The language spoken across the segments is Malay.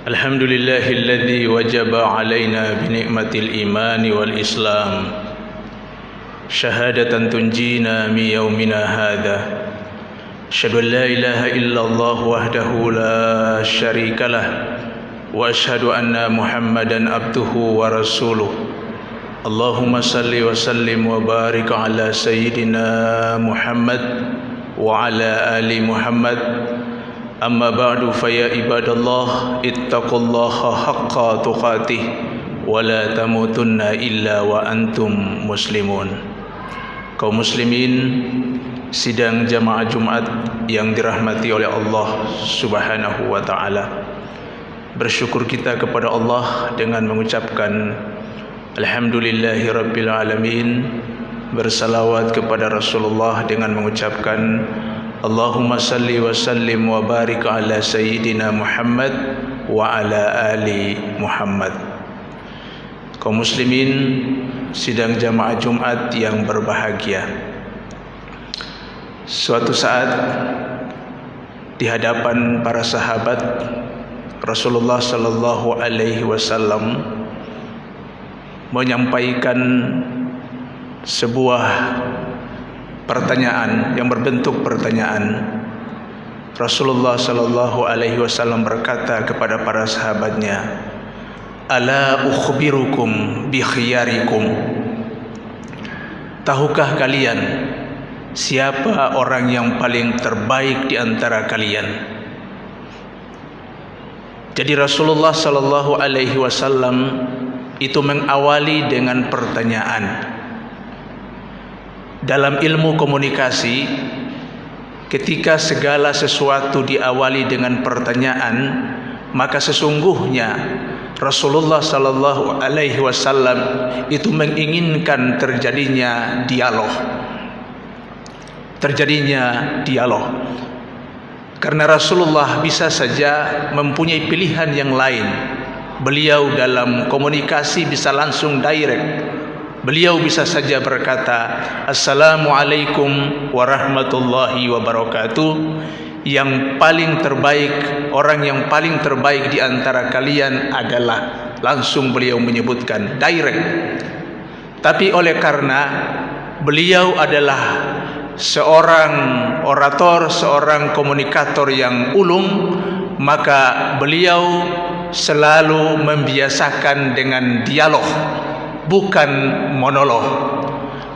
Alhamdulillahilladzi wajaba alaina binikmatil iman wal islam syahadatan tunjina min yaumina hadha asyhadu an la ilaha illallah wahdahu la syarikalah wa asyhadu anna muhammadan abduhu wa rasuluh. Allahumma salli wa sallim wa barik ala sayyidina Muhammad wa ala ali Muhammad. Amma ba'du fa ya ibadallah ittaqullaha haqqa tuqatih wa la tamutunna illa wa antum muslimun. Kaum muslimin sidang jamaah Jumat yang dirahmati oleh Allah Subhanahu wa taala. Bersyukur kita kepada Allah dengan mengucapkan alhamdulillahi rabbil alamin, bersalawat kepada Rasulullah dengan mengucapkan Allahumma salli wa sallim wa barik ala sayyidina Muhammad wa ala ali Muhammad. Kaum muslimin sidang jamaah Jumat yang berbahagia, suatu saat di hadapan para sahabat Rasulullah sallallahu alaihi wasallam menyampaikan sebuah pertanyaan yang berbentuk pertanyaan. Rasulullah sallallahu alaihi wasallam berkata kepada para sahabatnya, "Ala ukhbirukum bi khiyarikum?" Tahukah kalian siapa orang yang paling terbaik di antara kalian? Jadi Rasulullah sallallahu alaihi wasallam itu mengawali dengan pertanyaan. Dalam ilmu komunikasi, ketika segala sesuatu diawali dengan pertanyaan, maka sesungguhnya Rasulullah sallallahu alaihi wasallam itu menginginkan terjadinya dialog. Karena Rasulullah bisa saja mempunyai pilihan yang lain. Beliau dalam komunikasi bisa langsung direct. Beliau bisa saja berkata, Assalamualaikum warahmatullahi wabarakatuh. yang paling terbaik, orang yang paling terbaik di antara kalian adalah, langsung beliau menyebutkan direct. Tapi oleh karena beliau adalah seorang orator, seorang komunikator yang ulung, maka beliau selalu membiasakan dengan dialog, bukan monolog.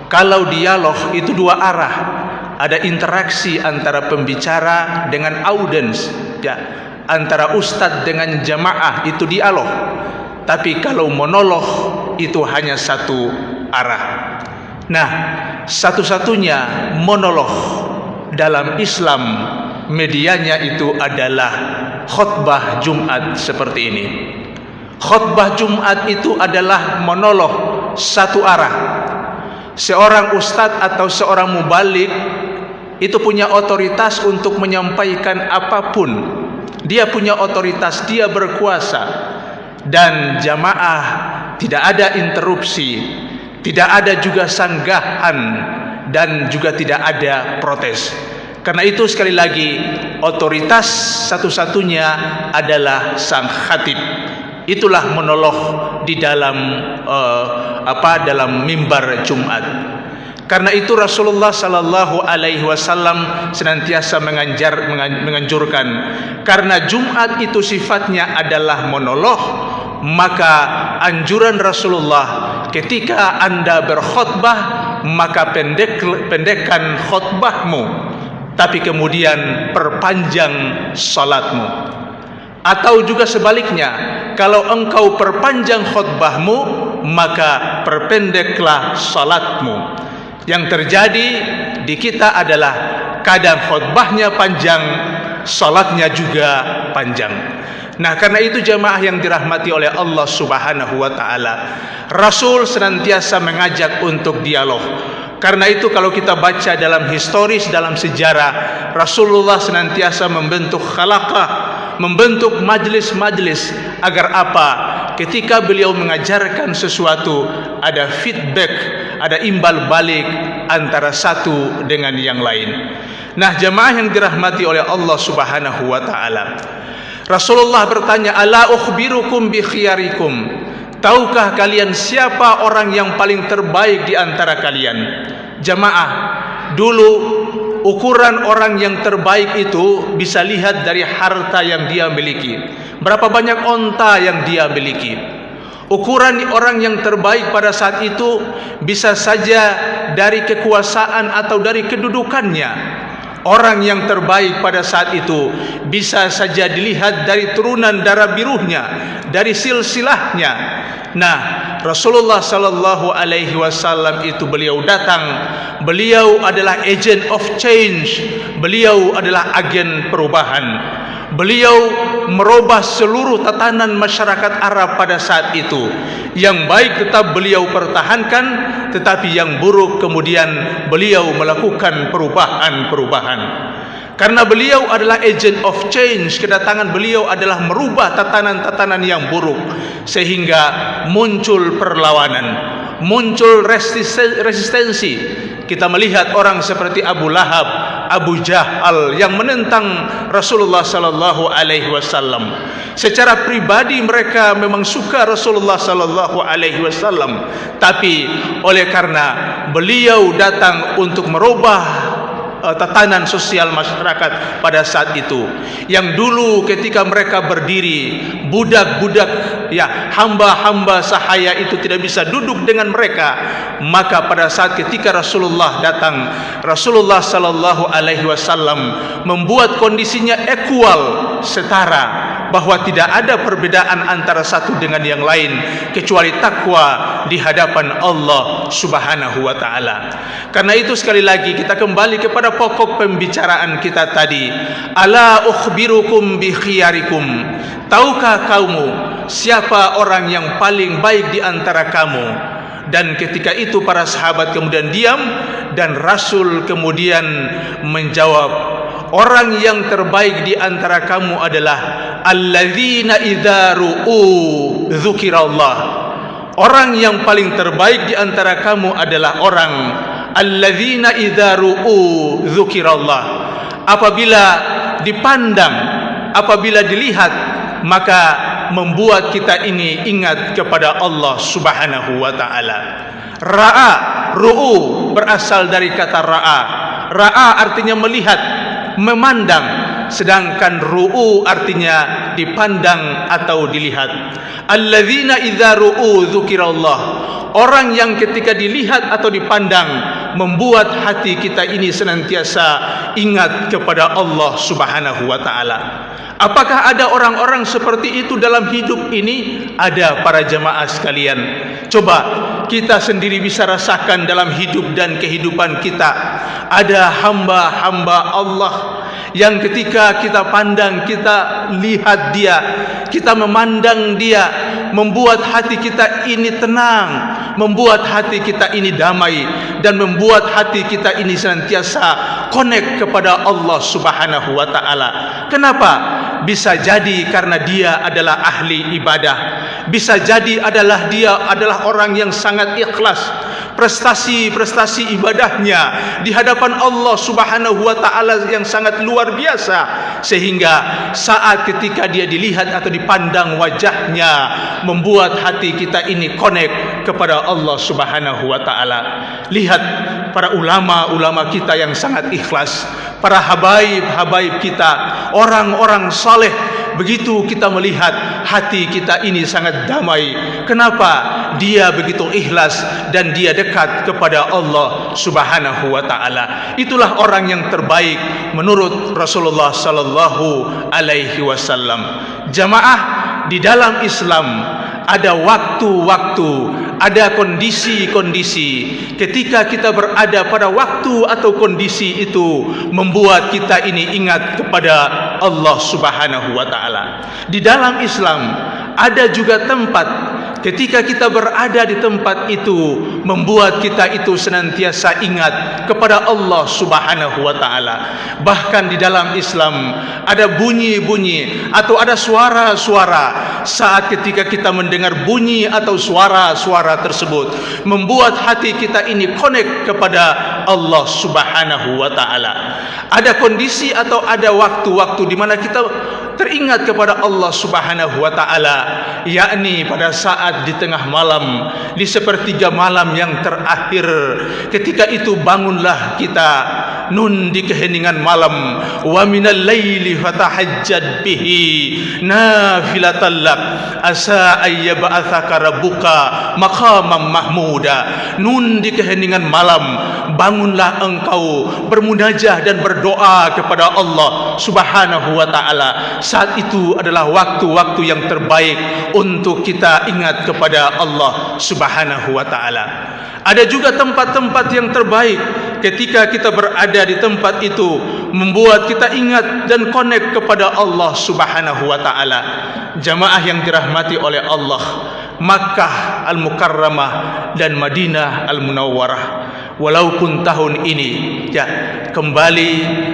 Kalau dialog itu dua arah, ada interaksi antara pembicara dengan audiens, ya, antara ustadz dengan jamaah, itu dialog. Tapi kalau monolog itu hanya satu arah. Nah, satu-satunya monolog dalam Islam medianya itu adalah khutbah Jumat seperti ini. Khutbah Jumat itu adalah monolog satu arah. Seorang ustadz atau seorang mubalik itu punya otoritas untuk menyampaikan apapun. Dia punya otoritas, dia berkuasa. Dan jamaah tidak ada interupsi, tidak ada juga sanggahan, dan juga tidak ada protes. Karena itu sekali lagi, otoritas satu-satunya adalah sang khatib. Itulah monolog di dalam dalam mimbar Jumat. Karena itu Rasulullah sallallahu alaihi wasallam senantiasa menganjurkan, karena Jumat itu sifatnya adalah monolog, maka anjuran Rasulullah ketika Anda berkhutbah, maka pendekkan khutbahmu, tapi kemudian perpanjang salatmu. Atau juga sebaliknya, kalau engkau perpanjang khutbahmu, maka perpendeklah salatmu. Yang terjadi di kita adalah kadang khutbahnya panjang, salatnya juga panjang. Nah, karena itu jamaah yang dirahmati oleh Allah Subhanahu wa taala, Rasul senantiasa mengajak untuk dialog. Karena itu kalau kita baca dalam historis, dalam sejarah, Rasulullah senantiasa membentuk khalaqah, membentuk majlis-majlis, agar apa? Ketika beliau mengajarkan sesuatu, ada feedback, ada imbal balik antara satu dengan yang lain. Nah, jamaah yang dirahmati oleh Allah Subhanahu wa taala, Rasulullah bertanya, "Ala ukhbirukum bi khiyarikum?" Tahukah kalian siapa orang yang paling terbaik di antara kalian? Jamaah, dulu ukuran orang yang terbaik itu bisa lihat dari harta yang dia miliki. Berapa banyak onta yang dia miliki. Ukuran orang yang terbaik pada saat itu bisa saja dari kekuasaan atau dari kedudukannya. Orang yang terbaik pada saat itu bisa saja dilihat dari turunan darah birunya, dari silsilahnya. Nah, Rasulullah sallallahu alaihi wasallam itu beliau datang, beliau adalah agent of change, beliau adalah agen perubahan. Beliau merubah seluruh tatanan masyarakat Arab pada saat itu. Yang baik tetap beliau pertahankan, tetapi yang buruk kemudian beliau melakukan perubahan-perubahan. Karena beliau adalah agent of change, kedatangan beliau adalah merubah tatanan-tatanan yang buruk, sehingga muncul perlawanan, muncul resistensi. Kita melihat orang seperti Abu Lahab, Abu Jahal yang menentang Rasulullah sallallahu alaihi wasallam. Secara pribadi mereka memang suka Rasulullah sallallahu alaihi wasallam, tapi oleh karena beliau datang untuk merubah tatanan sosial masyarakat pada saat itu, yang dulu ketika mereka berdiri, budak-budak, ya, hamba-hamba sahaya itu tidak bisa duduk dengan mereka. Maka pada saat ketika Rasulullah datang, Rasulullah sallallahu alaihi wasallam membuat kondisinya equal, setara, bahwa tidak ada perbedaan antara satu dengan yang lain kecuali takwa di hadapan Allah Subhanahu wa taala. Karena itu sekali lagi kita kembali kepada pokok pembicaraan kita tadi. Ala ukhbirukum bi khiyarikum? Tahukah kamu siapa orang yang paling baik di antara kamu? Dan ketika itu para sahabat kemudian diam, dan Rasul kemudian menjawab, orang yang terbaik di antara kamu adalah alladzina idza ru'u dzukirallah. Orang yang paling terbaik di antara kamu adalah orang alladzina idza ru'u dzukirallah. Apabila dipandang, apabila dilihat, maka membuat kita ini ingat kepada Allah Subhanahu wa taala. Ra'a, ru'u berasal dari kata ra'a. Ra'a artinya melihat, memandang, sedangkan ru'u artinya dipandang atau dilihat. Alladzina idza ru'u dzukirallah. Orang yang ketika dilihat atau dipandang membuat hati kita ini senantiasa ingat kepada Allah Subhanahu wa taala. Apakah ada orang-orang seperti itu dalam hidup ini? Ada, para jemaah sekalian. Coba kita sendiri bisa rasakan dalam hidup dan kehidupan kita. Ada hamba-hamba Allah yang ketika kita pandang, kita lihat dia, kita memandang dia, membuat hati kita ini tenang, membuat hati kita ini damai, dan membuat hati kita ini senantiasa connect kepada Allah Subhanahu wa taala. Kenapa? Bisa jadi karena dia adalah ahli ibadah. Bisa jadi dia adalah orang yang sangat ikhlas. Prestasi-prestasi ibadahnya di hadapan Allah Subhanahu wa taala yang sangat luar biasa, sehingga saat ketika dia dilihat atau dipandang wajahnya membuat hati kita ini connect kepada Allah Subhanahu wa taala. Lihat para ulama-ulama kita yang sangat ikhlas, para habaib-habaib kita, orang-orang saleh. Begitu kita melihat, hati kita ini sangat damai. Kenapa? Dia begitu ikhlas dan dia dekat kepada Allah Subhanahu wa taala. Itulah orang yang terbaik menurut Rasulullah sallallahu alaihi wasallam. Jamaah, di dalam Islam ada waktu-waktu, ada kondisi-kondisi ketika kita berada pada waktu atau kondisi itu membuat kita ini ingat kepada Allah Subhanahu wa taala. Di dalam Islam ada juga tempat ketika kita berada di tempat itu membuat kita itu senantiasa ingat kepada Allah Subhanahu wa taala. Bahkan di dalam Islam ada bunyi-bunyi atau ada suara-suara, saat ketika kita mendengar bunyi atau suara-suara tersebut membuat hati kita ini connect kepada Allah Subhanahu wa taala. Ada kondisi atau ada waktu-waktu di mana kita teringat kepada Allah Subhanahu wa taala, yakni pada saat di tengah malam, di sepertiga malam yang terakhir. Ketika itu bangunlah kita, nun di keheningan malam, wa minal laili fatahajjad bihi nafilatan lak asa ayyab'atsaka rabbuka maqaman mahmuda. Nun di keheningan malam, bangunlah engkau bermunajah dan berdoa kepada Allah Subhanahu wa taala. Saat itu adalah waktu-waktu yang terbaik untuk kita ingat kepada Allah Subhanahu wa taala. Ada juga tempat-tempat yang terbaik ketika kita berada di tempat itu membuat kita ingat dan connect kepada Allah Subhanahu wa taala. Jamaah yang dirahmati oleh Allah, Makkah Al-Mukarramah dan Madinah Al-Munawwarah. Walaupun tahun ini kembali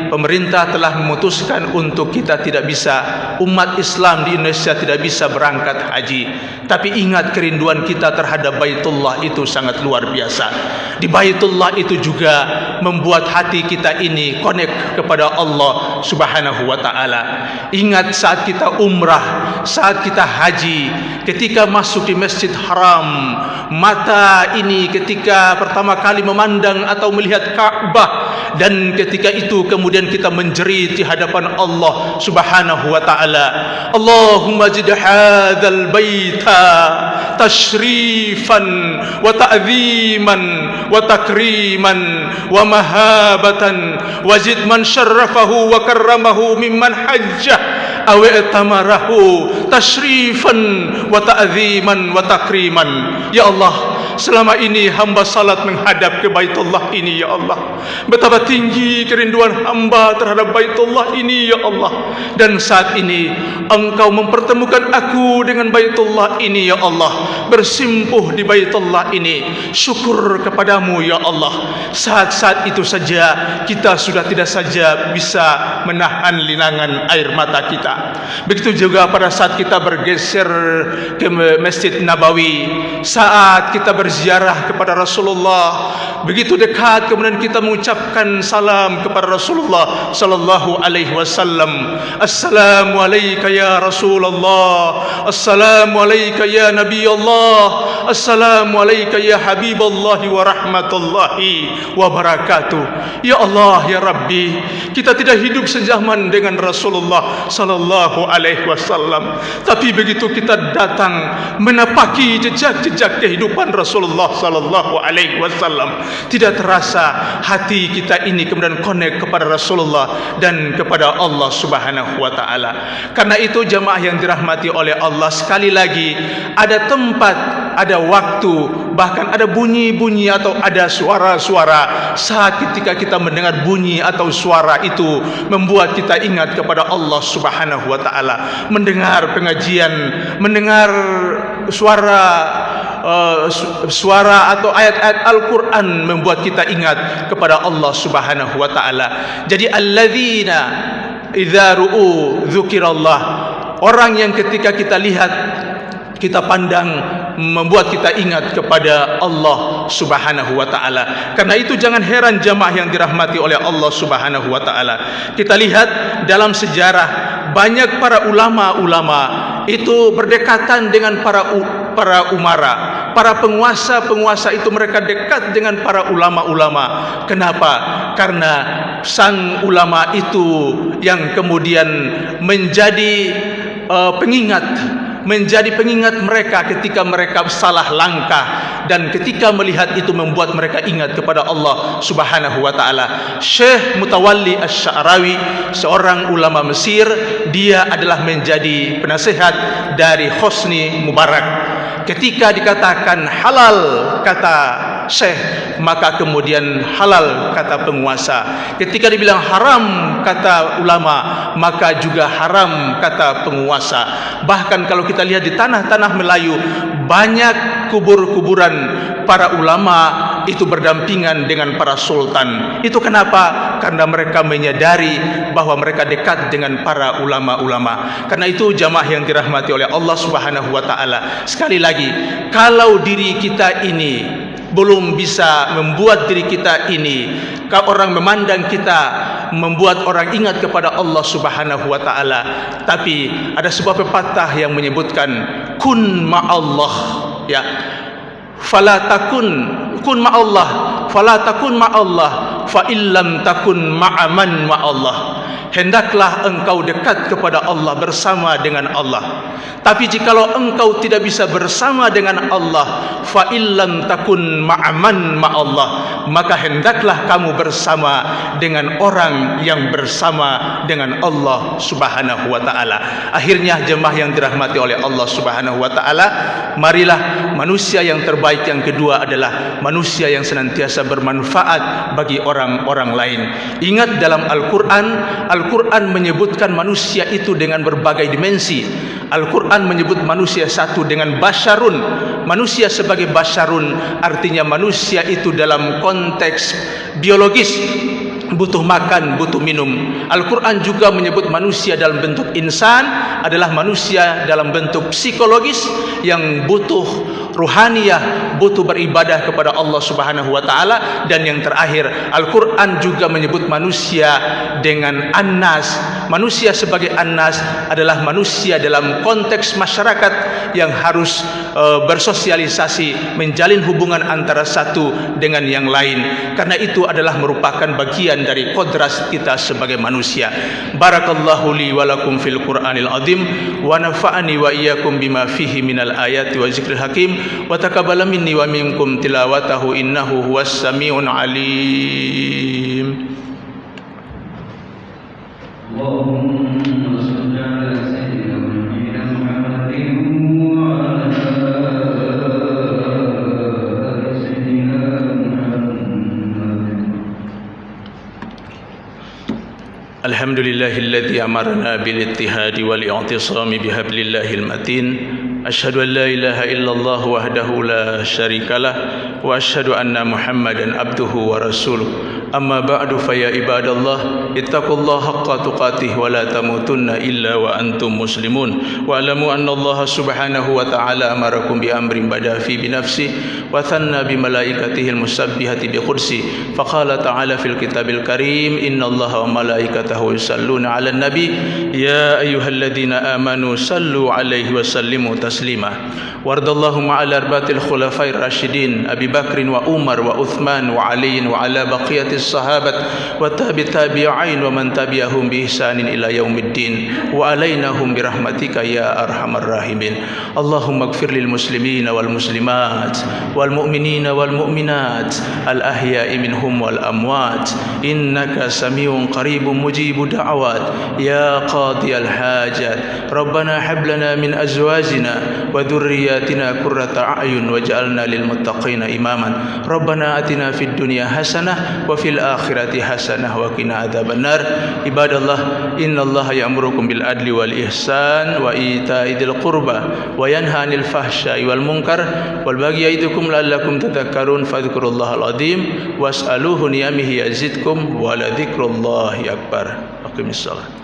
pemerintah telah memutuskan untuk kita tidak bisa, umat Islam di Indonesia tidak bisa berangkat haji, tapi ingat kerinduan kita terhadap Baitullah itu sangat luar biasa. Di Baitullah itu juga membuat hati kita ini connect kepada Allah Subhanahu wa taala. Ingat saat kita umrah, saat kita haji, ketika masuk di Masjid Haram, mata ini ketika pertama kali memandang atau melihat Ka'bah, dan ketika itu kemudian kita menjerit di hadapan Allah Subhanahu wa taala, Allahumma zid hadzal baita tashrifan wa ta'ziman wa takriman wa mahabatan wazid man syarrafahu wa karramahu mimman hajjah aw i'tamarahu tashrifan wa ta'ziman wa takriman. Ya Allah, selama ini hamba salat menghadap ke Baitullah ini, ya Allah. Betapa tinggi kerinduan hamba terhadap Baitullah ini, ya Allah. Dan saat ini Engkau mempertemukan aku dengan Baitullah ini, ya Allah. Bersimpuh di Baitullah ini. Syukur kepadamu, ya Allah. Saat-saat itu saja kita sudah tidak saja bisa menahan linangan air mata kita. Begitu juga pada saat kita bergeser ke Masjid Nabawi, saat kita berziarah kepada Rasulullah, begitu dekat, kemudian kita mengucapkan salam kepada Rasulullah sallallahu alaihi wasallam. Assalamu alayka ya Rasulullah, assalamu alayka ya Nabi Allah, assalamu alayka ya Habibullah wa rahmatullahi wa barakatuh. Ya Allah, ya Rabbi, kita tidak hidup sejaman dengan Rasulullah sallallahu alaihi wasallam, tapi begitu kita datang menapaki jejak-jejak kehidupan Rasulullah sallallahu alaihi wasallam, tidak terasa hati kita ini kemudian connect kepada Rasulullah dan kepada Allah Subhanahu wa taala. Karena itu jemaah yang dirahmati oleh Allah, sekali lagi ada tempat, ada waktu, bahkan ada bunyi-bunyi atau ada suara-suara. Saat ketika kita mendengar bunyi atau suara itu membuat kita ingat kepada Allah Subhanahu wa taala. Mendengar pengajian, mendengar suara atau ayat-ayat Al-Quran membuat kita ingat kepada Allah Subhanahu wa taala. Jadi alladzina idza ru'u dzukirallah, orang yang ketika kita lihat, kita pandang, membuat kita ingat kepada Allah Subhanahu wa taala. Karena itu jangan heran jemaah yang dirahmati oleh Allah Subhanahu wa taala. Kita lihat dalam sejarah banyak para ulama-ulama itu berdekatan dengan para umara, para penguasa-penguasa itu mereka dekat dengan para ulama-ulama. Kenapa? Karena sang ulama itu yang kemudian menjadi pengingat mereka ketika mereka salah langkah, dan ketika melihat itu membuat mereka ingat kepada Allah Subhanahu wa taala. Syekh Mutawalli Asy-Sya'rawi, seorang ulama Mesir, dia adalah menjadi penasihat dari Hosni Mubarak. Ketika dikatakan halal kata Syekh, maka kemudian halal kata penguasa. Ketika dibilang haram kata ulama, maka juga haram kata penguasa. Bahkan kalau kita lihat di tanah-tanah Melayu, banyak kubur-kuburan para ulama itu berdampingan dengan para sultan. Itu kenapa? Karena mereka menyadari bahwa mereka dekat dengan para ulama-ulama. Karena itu jamaah yang dirahmati oleh Allah Subhanahu wa taala, sekali lagi, kalau diri kita ini belum bisa membuat diri kita ini, kalau orang memandang kita, membuat orang ingat kepada Allah Subhanahu wa taala. Tapi ada sebuah pepatah yang menyebutkan kun ma'allah, ya. Fala takun kun ma'allah, fala takun ma'allah, fa illam takun ma'aman ma'allah. Hendaklah engkau dekat kepada Allah, bersama dengan Allah. Tapi jikalau engkau tidak bisa bersama dengan Allah, fa illam takun ma'aman ma'allah, maka hendaklah kamu bersama dengan orang yang bersama dengan Allah Subhanahu wa taala. Akhirnya jemaah yang dirahmati oleh Allah Subhanahu wa taala, marilah manusia yang terbaik yang kedua adalah manusia yang senantiasa bermanfaat bagi orang-orang lain. Ingat dalam Al-Quran menyebutkan manusia itu dengan berbagai dimensi. Al-Quran menyebut manusia satu dengan basyarun. Manusia sebagai basyarun artinya manusia itu dalam konteks biologis, butuh makan, butuh minum. Al-Quran juga menyebut manusia dalam bentuk insan adalah manusia dalam bentuk psikologis yang butuh ruhaniyah, butuh beribadah kepada Allah Subhanahu wa taala. Dan yang terakhir, Al-Quran juga menyebut manusia dengan annas. Manusia sebagai annas adalah manusia dalam konteks masyarakat yang harus bersosialisasi, menjalin hubungan antara satu dengan yang lain. Karena itu adalah merupakan bagian dari kodras kita sebagai manusia. Barakallahu li wa lakum fil Qur'anil azim, wa nafa'ani wa iyyakum bima fihi minal ayati wa zikril hakim, wa taqabbala minni wa minkum tilawatahu innahu huwas samiun alim. Allahumma shalli ala sayyidina Muhammadin wa ala ali sayyidina Muhammad. Alhamdulillahilladzi amarna bil ittihadi wal i'tisami bihablillahil matin. Asyhadu an la ilaha illallah wahdahu la syarikalah, wa asyhadu anna Muhammadan abduhu wa rasuluh. أما بعد فيا عباد الله اتقوا الله حق تقاته ولا تموتن إلا وأنتم مسلمون واعلموا أن الله سبحانه وتعالى أمركم بأمر بدأ فيه بنفسه وثنى بملائكته المسبحة بقدسه فقال تعالى في الكتاب الكريم إن الله وملائكته يصلون على النبي يا أيها الذين آمنوا صلوا عليه وسلموا تسليما وارض اللهم على أربعة الخلفاء الراشدين أبي بكر وعمر وعثمان وعلي وعلى بقية الصحابة والتابعين ومن تبعهم بإحسان إلى يوم الدين وعلينا هم برحمتك يا أرحم الراحمين اللهم اغفر للمسلمين والمسلمات والمؤمنين والمؤمنات الأحياء منهم والأموات إنك سميع قريب مجيب دعوات يا قاضي الحاجات ربنا هب لنا من أزواجنا وذرياتنا قرة أعين واجعلنا للمتقين إماما ربنا آتنا في الدنيا حسنة وفي الآخرة حسنة وقنا عذاب النار عباد الله إن الله يأمركم بالعدل والإحسان وإيتاء ذي القربى وينهى عن الفحشاء والمنكر والبغي يعظكم لعلكم تذكرون فاذكروا الله العظيم واسألوه نعمه يزدكم ولذكر الله أكبر أقم الصلاة